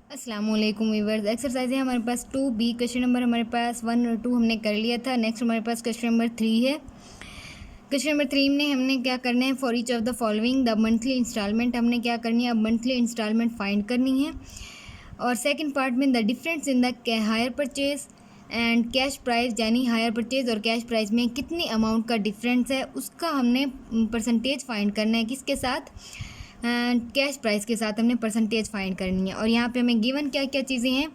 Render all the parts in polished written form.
अस्सलामुअलैकुम viewers. Exercise है हमारे पास 2B। क्वेश्चन नंबर हमारे पास 1 और 2 हमने कर लिया था। नेक्स्ट हमारे पास क्वेश्चन नंबर 3 है। क्वेश्चन नंबर 3 में हमने क्या करना है, for each of the following the monthly instalment हमने क्या करनी है, अब मंथली इंस्टॉलमेंट फाइंड करनी है। और सेकंड पार्ट में the difference in the hire purchase and cash price, यानी हायर परचेज और कैश प्राइस में कितनी अमाउंट का डिफरेंस है उसका हमने परसेंटेज फाइंड करना है। किसके साथ? कैश प्राइस के साथ हमने परसेंटेज फाइंड करनी है। और यहाँ पे हमें गिवन क्या क्या चीज़ें हैं।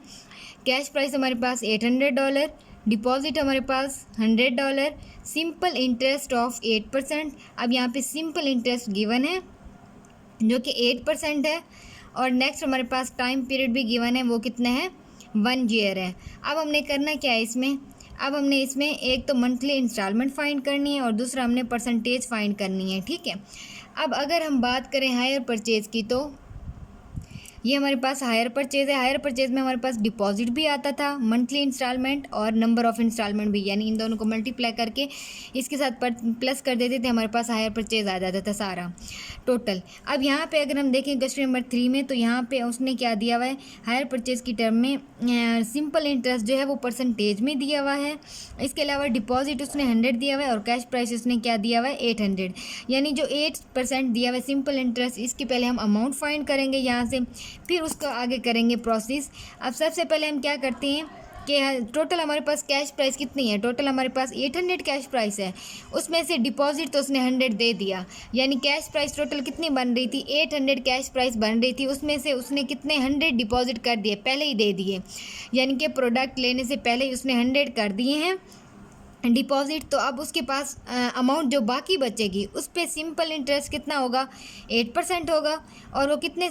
कैश प्राइस हमारे पास $800, डिपॉजिट हमारे पास $100, सिंपल इंटरेस्ट ऑफ 8%। अब यहाँ पे सिंपल इंटरेस्ट गिवन है जो कि 8% है। और नेक्स्ट हमारे पास टाइम पीरियड भी गिवन है, वो कितना है, 1 ईयर है। अब हमने करना क्या है इसमें, अब हमने इसमें एक तो मंथली इंस्टॉलमेंट फाइंड करनी है और दूसरा हमने परसेंटेज फाइंड करनी है। ठीक है। अब अगर हम बात करें हायर परचेज़ की, तो ये हमारे पास हायर परचेज़ है। हायर परचेज़ में हमारे पास डिपॉजिट भी आता था, मंथली इंस्टॉलमेंट और नंबर ऑफ़ इंस्टॉलमेंट भी, यानी इन दोनों को मल्टीप्लाई करके इसके साथ प्लस कर देते थे, हमारे पास हायर परचेज़ आ जाता था सारा टोटल। अब यहाँ पे अगर हम देखें क्वेश्चन नंबर 3 में, तो यहाँ पे उसने क्या दिया हुआ है, हायर परचेज़ की टर्म में सिंपल इंटरेस्ट जो है वो परसेंटेज में दिया हुआ है। इसके अलावा डिपॉजिट उसने 100 दिया हुआ है और कैश प्राइस उसने क्या दिया हुआ है, 800। यानी जो 8% दिया हुआ है सिंपल इंटरेस्ट, इसके पहले हम अमाउंट फाइंड करेंगे यहाँ से, फिर उसको आगे करेंगे प्रोसेस। अब सबसे पहले हम क्या करते हैं कि टोटल हमारे पास कैश प्राइस कितनी है, टोटल हमारे पास 800 कैश प्राइस है। उसमें से डिपॉजिट तो उसने 100 दे दिया, यानी कैश प्राइस टोटल कितनी बन रही थी, 800 कैश प्राइस बन रही थी। उसमें से उसने कितने 100 डिपॉजिट कर दिए, पहले ही दे दिए, यानी कि प्रोडक्ट लेने से पहले ही उसने 100 कर दिए हैं डिपॉजिट। तो अब उसके पास अमाउंट जो बाकी बचेगी उस पर सिंपल इंटरेस्ट कितना होगा, 8% होगा। और वो कितने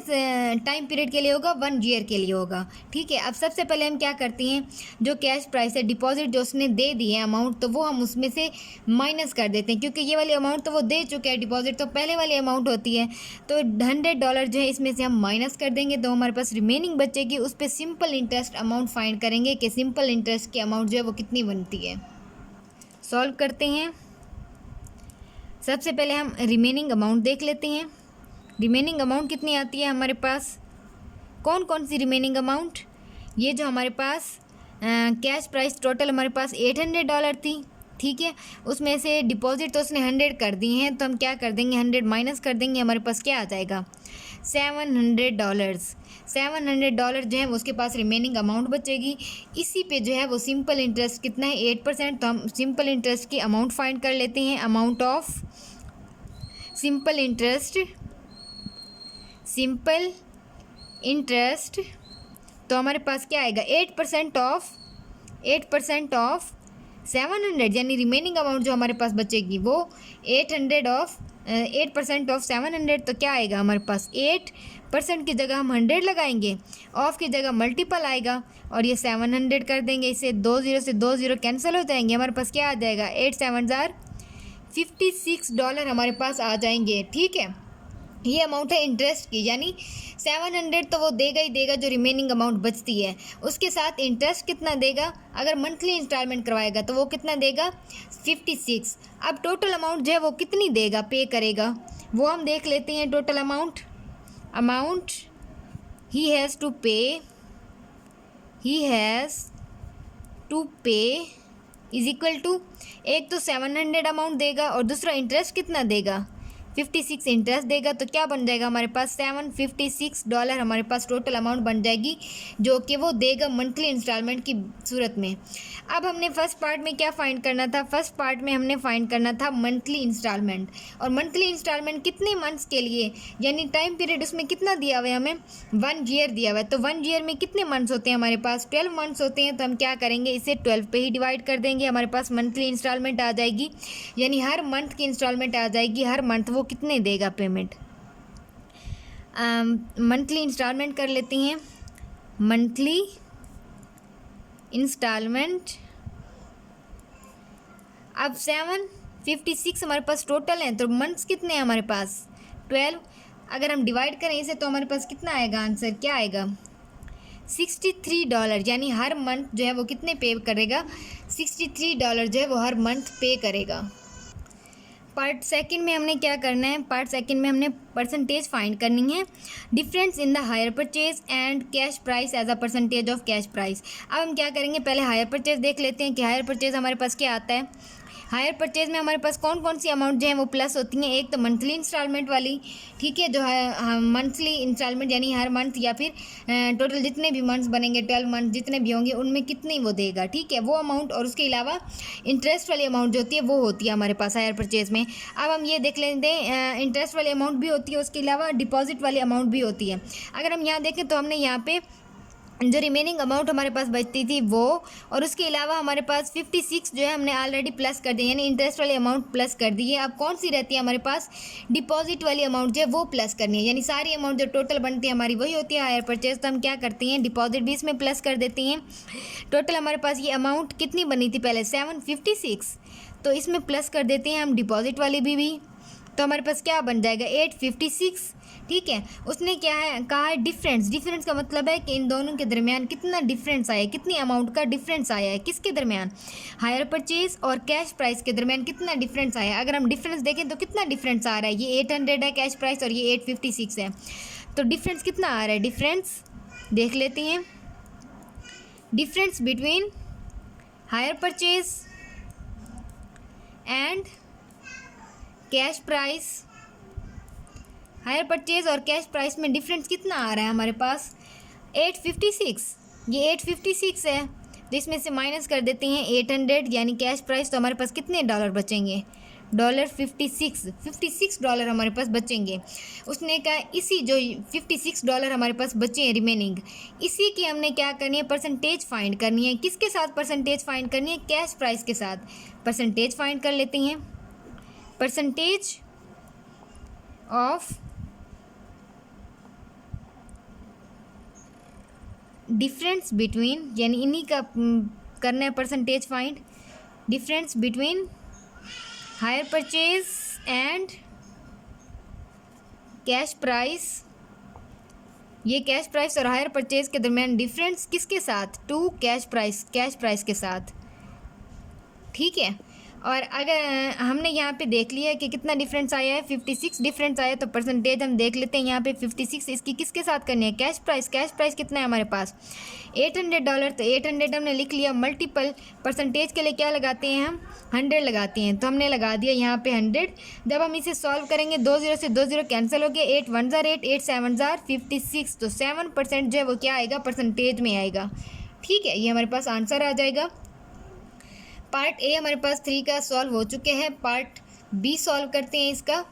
टाइम पीरियड के लिए होगा, 1 ईयर के लिए होगा। ठीक है। अब सबसे पहले हम क्या करते हैं, जो कैश प्राइस है, डिपॉजिट जो उसने दे दी है अमाउंट, तो वो हम उसमें से माइनस कर देते हैं, क्योंकि ये वाली अमाउंट तो वो दे चुके हैं, डिपॉजिट तो पहले वाली अमाउंट होती है। तो $100 जो है इसमें से हम माइनस कर देंगे, तो हमारे पास रिमेनिंग बचेगी। उस पर सिंपल इंटरेस्ट अमाउंट फाइंड करेंगे कि सिंपल इंटरेस्ट की अमाउंट जो है वो कितनी बनती है। सॉल्व करते हैं। सबसे पहले हम रिमेनिंग अमाउंट देख लेते हैं। रिमेनिंग अमाउंट कितनी आती है हमारे पास, कौन कौन सी रिमेनिंग अमाउंट, ये जो हमारे पास कैश प्राइस टोटल हमारे पास $800 थी। ठीक है। उसमें से डिपॉजिट तो उसने 100 कर दी हैं, तो हम क्या कर देंगे, 100 माइनस कर देंगे, हमारे पास क्या आ जाएगा, $700। $700 जो है वो उसके पास रिमेनिंग अमाउंट बचेगी। इसी पे जो है वो सिंपल इंटरेस्ट कितना है, 8%। तो हम सिंपल इंटरेस्ट की अमाउंट फाइंड कर लेते हैं। Amount of simple interest, simple interest, तो हमारे पास क्या आएगा, 8% ऑफ 700, यानी रिमेनिंग अमाउंट जो हमारे पास बचेगी वो 800 ऑफ 8% ऑफ 700। तो क्या आएगा हमारे पास, 8% की जगह हम 100 लगाएंगे, ऑफ की जगह मल्टीपल आएगा और ये 700 कर देंगे। इसे 2 0 से 2 0 कैंसिल हो जाएंगे, हमारे पास क्या आ जाएगा, 8 7 $56 हमारे पास आ जाएंगे। ठीक है। ये अमाउंट है इंटरेस्ट की, यानी 700 तो वो देगा ही देगा जो रिमेनिंग अमाउंट बचती है। उसके साथ इंटरेस्ट कितना देगा, अगर मंथली इंस्टॉलमेंट करवाएगा तो वो कितना देगा, 56। अब टोटल अमाउंट जो है वो कितनी देगा, पे करेगा, वो हम देख लेते हैं। Total amount he has to pay is equal to, एक तो 700 अमाउंट देगा और दूसरा इंटरेस्ट कितना देगा, 56 इंटरेस्ट देगा। तो क्या बन जाएगा हमारे पास, $756 हमारे पास टोटल अमाउंट बन जाएगी, जो कि वो देगा मंथली इंस्टॉलमेंट की सूरत में। अब हमने फर्स्ट पार्ट में क्या फाइंड करना था, फर्स्ट पार्ट में हमने फाइंड करना था मंथली इंस्टॉलमेंट। और मंथली इंस्टॉलमेंट कितने मंथ्स के लिए, यानी टाइम पीरियड उसमें कितना दिया हुआ है, हमें 1 ईयर दिया हुआ है। तो 1 ईयर में कितने मंथ्स होते हैं हमारे पास, 12 मंथ्स होते हैं। तो हम क्या करेंगे, इसे 12 पे ही डिवाइड कर देंगे, हमारे पास मंथली इंस्टॉलमेंट आ जाएगी, यानी हर मंथ की इंस्टॉलमेंट आ जाएगी। हर मंथ वो कितने देगा पेमेंट, मंथली इंस्टॉलमेंट कर लेती हैं। मंथली इंस्टॉलमेंट, अब 756 हमारे पास टोटल हैं, तो मंथ्स कितने हैं हमारे पास, 12। अगर हम डिवाइड करें इसे तो हमारे पास कितना आएगा, आंसर क्या आएगा, $63, यानी हर मंथ जो है वो कितने पे करेगा, $63 जो है वो हर मंथ पे करेगा। पार्ट सेकंड में हमने क्या करना है, पार्ट सेकंड में हमने परसेंटेज फाइंड करनी है, difference in the hire purchase and cash price as a percentage of cash price. अब हम क्या करेंगे, पहले हायर परचेज देख लेते हैं कि हायर परचेज हमारे पास क्या आता है। हायर परचेज में हमारे पास कौन कौन सी अमाउंट जो है वो प्लस होती हैं। एक तो मंथली इंस्टॉलमेंट वाली, ठीक है, जो है मंथली इंस्टॉलमेंट यानी हर मंथ या फिर टोटल जितने भी मंथ्स बनेंगे 12 मंथ जितने भी होंगे उनमें कितनी वो देगा, ठीक है, वो अमाउंट। और उसके अलावा इंटरेस्ट वाली अमाउंट जो होती है वो होती है हमारे पास हायर परचेज में। अब हम ये देख लेते हैं, इंटरेस्ट वाली अमाउंट भी होती है, उसके अलावा डिपॉजिट वाली अमाउंट भी होती है। अगर हम यहाँ देखें तो हमने यहाँ पे जो रिमेनिंग अमाउंट हमारे पास बचती थी वो, और उसके अलावा हमारे पास 56 जो है हमने ऑलरेडी प्लस कर दी, यानी इंटरेस्ट वाली अमाउंट प्लस कर दी है। अब कौन सी रहती है हमारे पास, डिपॉजिट वाली अमाउंट जो है वो प्लस करनी है, यानी सारी अमाउंट जो टोटल बनती है हमारी वही होती है हायर परचेज। तो हम क्या करते हैं, डिपॉजिट भी इसमें प्लस कर देती हैं। टोटल हमारे पास ये अमाउंट कितनी बनी थी पहले, 756, तो इसमें प्लस कर देते हैं हम डिपॉजिट वाली भी। तो हमारे पास क्या बन जाएगा, 856, ठीक है। उसने क्या है कहा है, डिफरेंस। डिफरेंस का मतलब है कि इन दोनों के दरमियान कितना डिफरेंस आया है, कितनी अमाउंट का डिफरेंस आया है, किसके दरमियान, हायर परचेज और कैश प्राइस के दरमियान कितना डिफरेंस आया है। अगर हम डिफरेंस देखें तो कितना डिफरेंस आ रहा है, ये 800 है कैश प्राइस और ये 856 है, तो डिफरेंस कितना आ रहा है, डिफरेंस देख लेते हैं। Difference between higher purchase and cash price, hire purchase और कैश प्राइस में डिफरेंस कितना आ रहा है हमारे पास, 856, ये 856 है, तो इसमें से माइनस कर देते हैं 800 यानी कैश प्राइस, तो हमारे पास कितने डॉलर बचेंगे, $56 हमारे पास बचेंगे। उसने कहा इसी जो $56 हमारे पास बचे हैं रिमेनिंग, इसी की हमने क्या करनी है, परसेंटेज फाइंड करनी है। किसके साथ परसेंटेज फाइंड करनी है, कैश प्राइस के साथ परसेंटेज फाइंड कर लेते हैं। परसेंटेज ऑफ डिफरेंस बिटवीन, यानी इन्हीं का करना है percentage find, difference between higher purchase and cash price. ये कैश प्राइस और हायर परचेज के दरमियान डिफरेंस किसके साथ, टू कैश प्राइस के साथ, ठीक है। और अगर हमने यहाँ पे देख लिया कि कितना डिफरेंस आया है, 56 डिफरेंस आया, तो परसेंटेज हम देख लेते हैं यहाँ पे 56 इसकी किसके साथ करनी है, कैश प्राइस कितना है हमारे पास, $800, तो 800 हमने लिख लिया। मल्टीपल परसेंटेज के लिए क्या लगाते हैं हम, 100 लगाते हैं, तो हमने लगा दिया यहाँ पे 100। जब हम इसे सॉल्व करेंगे 2 0 से 2 0 कैंसिल हो गया, 8 1 जार 8, 8 7 जार 56, तो 7% जो है वो क्या आएगा, परसेंटेज में आएगा, ठीक है। ये हमारे पास आंसर आ जाएगा। पार्ट ए हमारे पास 3 का सॉल्व हो चुके हैं, पार्ट बी सॉल्व करते हैं इसका।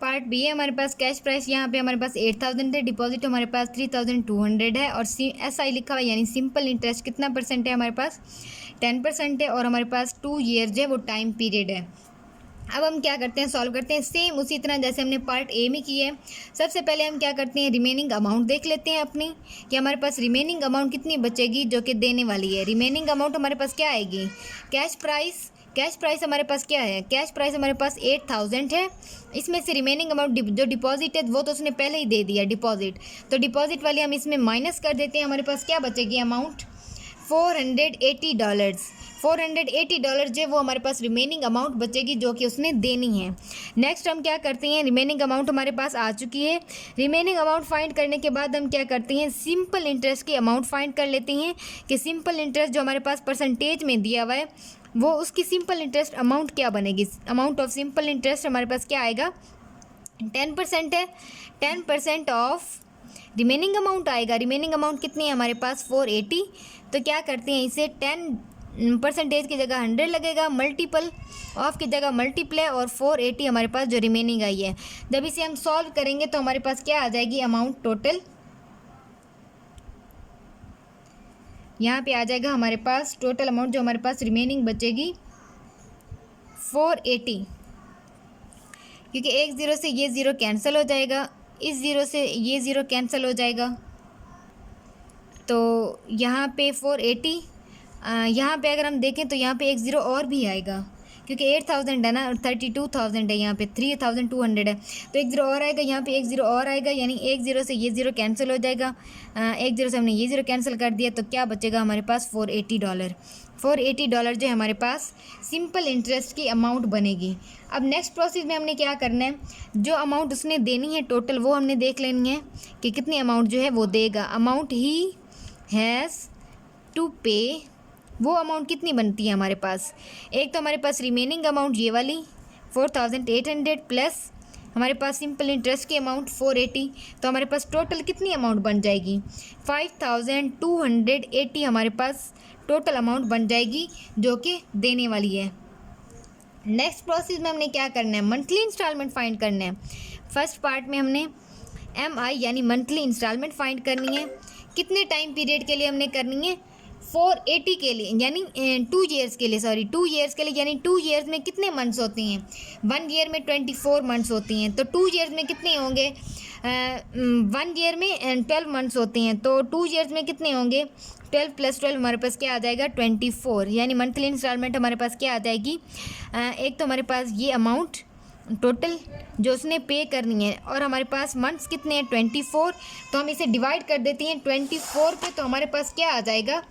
पार्ट बी है हमारे पास, कैश प्राइस यहाँ पे हमारे पास 8000 है, डिपॉजिट हमारे पास 3200 है, और SI लिखा हुआ यानी सिंपल इंटरेस्ट कितना परसेंट है हमारे पास, 10% है, और हमारे पास 2 ईयर जो है वो टाइम पीरियड है। अब हम क्या करते हैं, सॉल्व करते हैं सेम उसी तरह जैसे हमने पार्ट ए में किया है। सबसे पहले हम क्या करते हैं, रिमेनिंग अमाउंट देख लेते हैं अपनी, कि हमारे पास रिमेनिंग अमाउंट कितनी बचेगी जो कि देने वाली है। रिमेनिंग अमाउंट हमारे पास क्या आएगी, कैश प्राइस हमारे पास क्या है, कैश प्राइस हमारे पास 8000 है। इसमें से रिमेनिंग अमाउंट जो डिपॉजिट है वो तो उसने पहले ही दे दिया डिपॉजिट, तो डिपॉजिट वाली हम इसमें माइनस कर देते हैं। हमारे पास क्या बचेगी अमाउंट, $480 जो वो हमारे पास रिमेनिंग अमाउंट बचेगी जो कि उसने देनी है। नेक्स्ट हम क्या करते हैं, रिमेनिंग अमाउंट हमारे पास आ चुकी है। रिमेनिंग अमाउंट फाइंड करने के बाद हम क्या करते हैं, सिंपल इंटरेस्ट की अमाउंट फाइंड कर लेते हैं कि सिंपल इंटरेस्ट जो हमारे पास परसेंटेज में दिया हुआ है वो उसकी सिंपल इंटरेस्ट अमाउंट क्या बनेगी। अमाउंट ऑफ सिंपल इंटरेस्ट हमारे पास क्या आएगा, 10% है, 10% ऑफ रिमेनिंग अमाउंट आएगा। रिमेनिंग अमाउंट कितनी है हमारे पास, 480। तो क्या करते हैं, इसे 10% की जगह 100 लगेगा, मल्टीपल ऑफ की जगह मल्टीप्लाई, और 480 हमारे पास जो रिमेनिंग आई है। जब इसे हम सॉल्व करेंगे तो हमारे पास क्या आ जाएगी अमाउंट टोटल, यहाँ पे आ जाएगा हमारे पास टोटल अमाउंट जो हमारे पास रिमेनिंग बचेगी 480, क्योंकि एक ज़ीरो से ये ज़ीरो कैंसिल हो जाएगा, इस ज़ीरो से ये ज़ीरो कैंसिल हो जाएगा, तो यहाँ पे 480, यहाँ पे अगर हम देखें तो यहाँ पे एक ज़ीरो और भी आएगा, क्योंकि 8000 है ना, 32,000 है, यहाँ पे 3200 है, तो एक ज़ीरो और आएगा, यहाँ पे एक ज़ीरो और आएगा, यानी एक ज़ीरो से ये ज़ीरो कैंसिल हो जाएगा। एक ज़ीरो से हमने ये ज़ीरो कैंसिल कर दिया, तो क्या बचेगा हमारे पास $480। $480 जो हमारे पास सिंपल इंटरेस्ट की अमाउंट बनेगी। अब नेक्स्ट प्रोसेस में हमने क्या करना है, जो अमाउंट उसने देनी है टोटल वो हमने देख लेनी है कि कितनी अमाउंट जो है वो देगा। अमाउंट ही हैज़ टू पे, वो अमाउंट कितनी बनती है हमारे पास। एक तो हमारे पास रिमेनिंग अमाउंट ये वाली 4800 प्लस हमारे पास सिंपल इंटरेस्ट की अमाउंट 480, तो हमारे पास टोटल कितनी अमाउंट बन जाएगी 5280 हमारे पास टोटल अमाउंट बन जाएगी जो कि देने वाली है। नेक्स्ट प्रोसेस में हमने क्या करना है, मंथली इंस्टॉलमेंट फाइंड करना है। फर्स्ट पार्ट में हमने MI यानी मंथली इंस्टॉलमेंट फाइंड करनी है। कितने टाइम पीरियड के लिए हमने करनी है, 480 के लिए यानी 2 ईयर्स के लिए, 2 ईयर्स के लिए, यानी 2 ईयर्स में कितने मंथ्स होती हैं, 1 ईयर में 24 मंथ्स होती हैं, तो 2 ईयर्स में कितने होंगे, 1 ईयर में 12 मंथ्स होती हैं, तो 2 ईयर्स में कितने होंगे 12 + 12 हमारे पास क्या आ जाएगा 24, यानी मंथली इंस्टॉलमेंट हमारे पास क्या आ जाएगी। एक तो हमारे पास ये अमाउंट टोटल जो उसने पे करनी है और हमारे पास मंथ्स कितने हैं 24, तो हम इसे डिवाइड कर देते हैं 24 पे, तो हमारे पास क्या आ जाएगा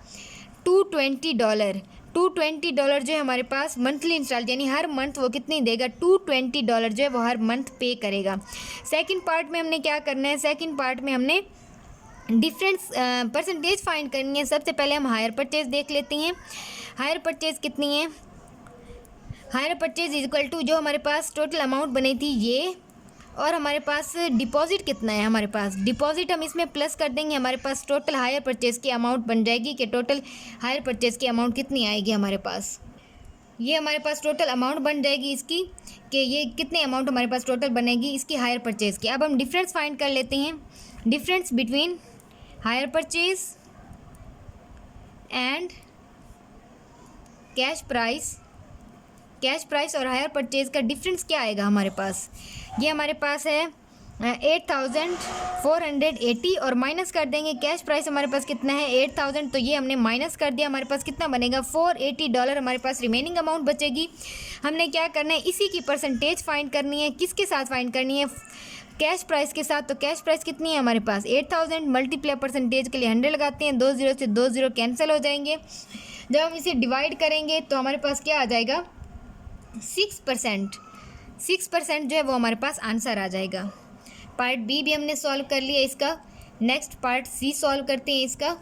$220। $220 जो है हमारे पास मंथली इंस्टॉल यानी हर मंथ वो कितनी देगा, $220 जो है वो हर मंथ पे करेगा। सेकंड पार्ट में हमने क्या करना है, सेकंड पार्ट में हमने डिफरेंस परसेंटेज फाइंड करनी है। सबसे पहले हम हायर परचेज देख लेते हैं। हायर परचेज कितनी है, हायर परचेज इक्वल टू जो हमारे पास टोटल अमाउंट बनी थी ये, और हमारे पास डिपॉजिट कितना है, हमारे पास डिपॉजिट हम इसमें प्लस कर देंगे, हमारे पास टोटल हायर परचेज की अमाउंट बन जाएगी कि टोटल हायर परचेज की अमाउंट कितनी आएगी हमारे पास। ये हमारे पास टोटल अमाउंट बन जाएगी इसकी कि ये कितने अमाउंट हमारे पास टोटल बनेगी इसकी हायर परचेज की। अब हम डिफरेंस फाइंड कर लेते हैं, difference between higher purchase and cash price. Cash price और हायर परचेज का डिफरेंस क्या आएगा हमारे पास, ये हमारे पास है 8480 और माइनस कर देंगे कैश प्राइस हमारे पास कितना है 8000, तो ये हमने माइनस कर दिया, हमारे पास कितना बनेगा $480 हमारे पास रिमेनिंग अमाउंट बचेगी। हमने क्या करना है, इसी की परसेंटेज फाइंड करनी है, किसके साथ फाइंड करनी है, कैश प्राइस के साथ। तो कैश प्राइस कितनी है हमारे पास 8000 मल्टीप्लाई परसेंटेज के लिए 100 लगाते हैं, 2 0 से 2 0 कैंसिल हो जाएंगे। जब हम इसे डिवाइड करेंगे तो हमारे पास क्या आ जाएगा 6%। 6% जो है वो हमारे पास आंसर आ जाएगा। पार्ट बी भी हमने सॉल्व कर लिया इसका। नेक्स्ट पार्ट सी सॉल्व करते हैं इसका।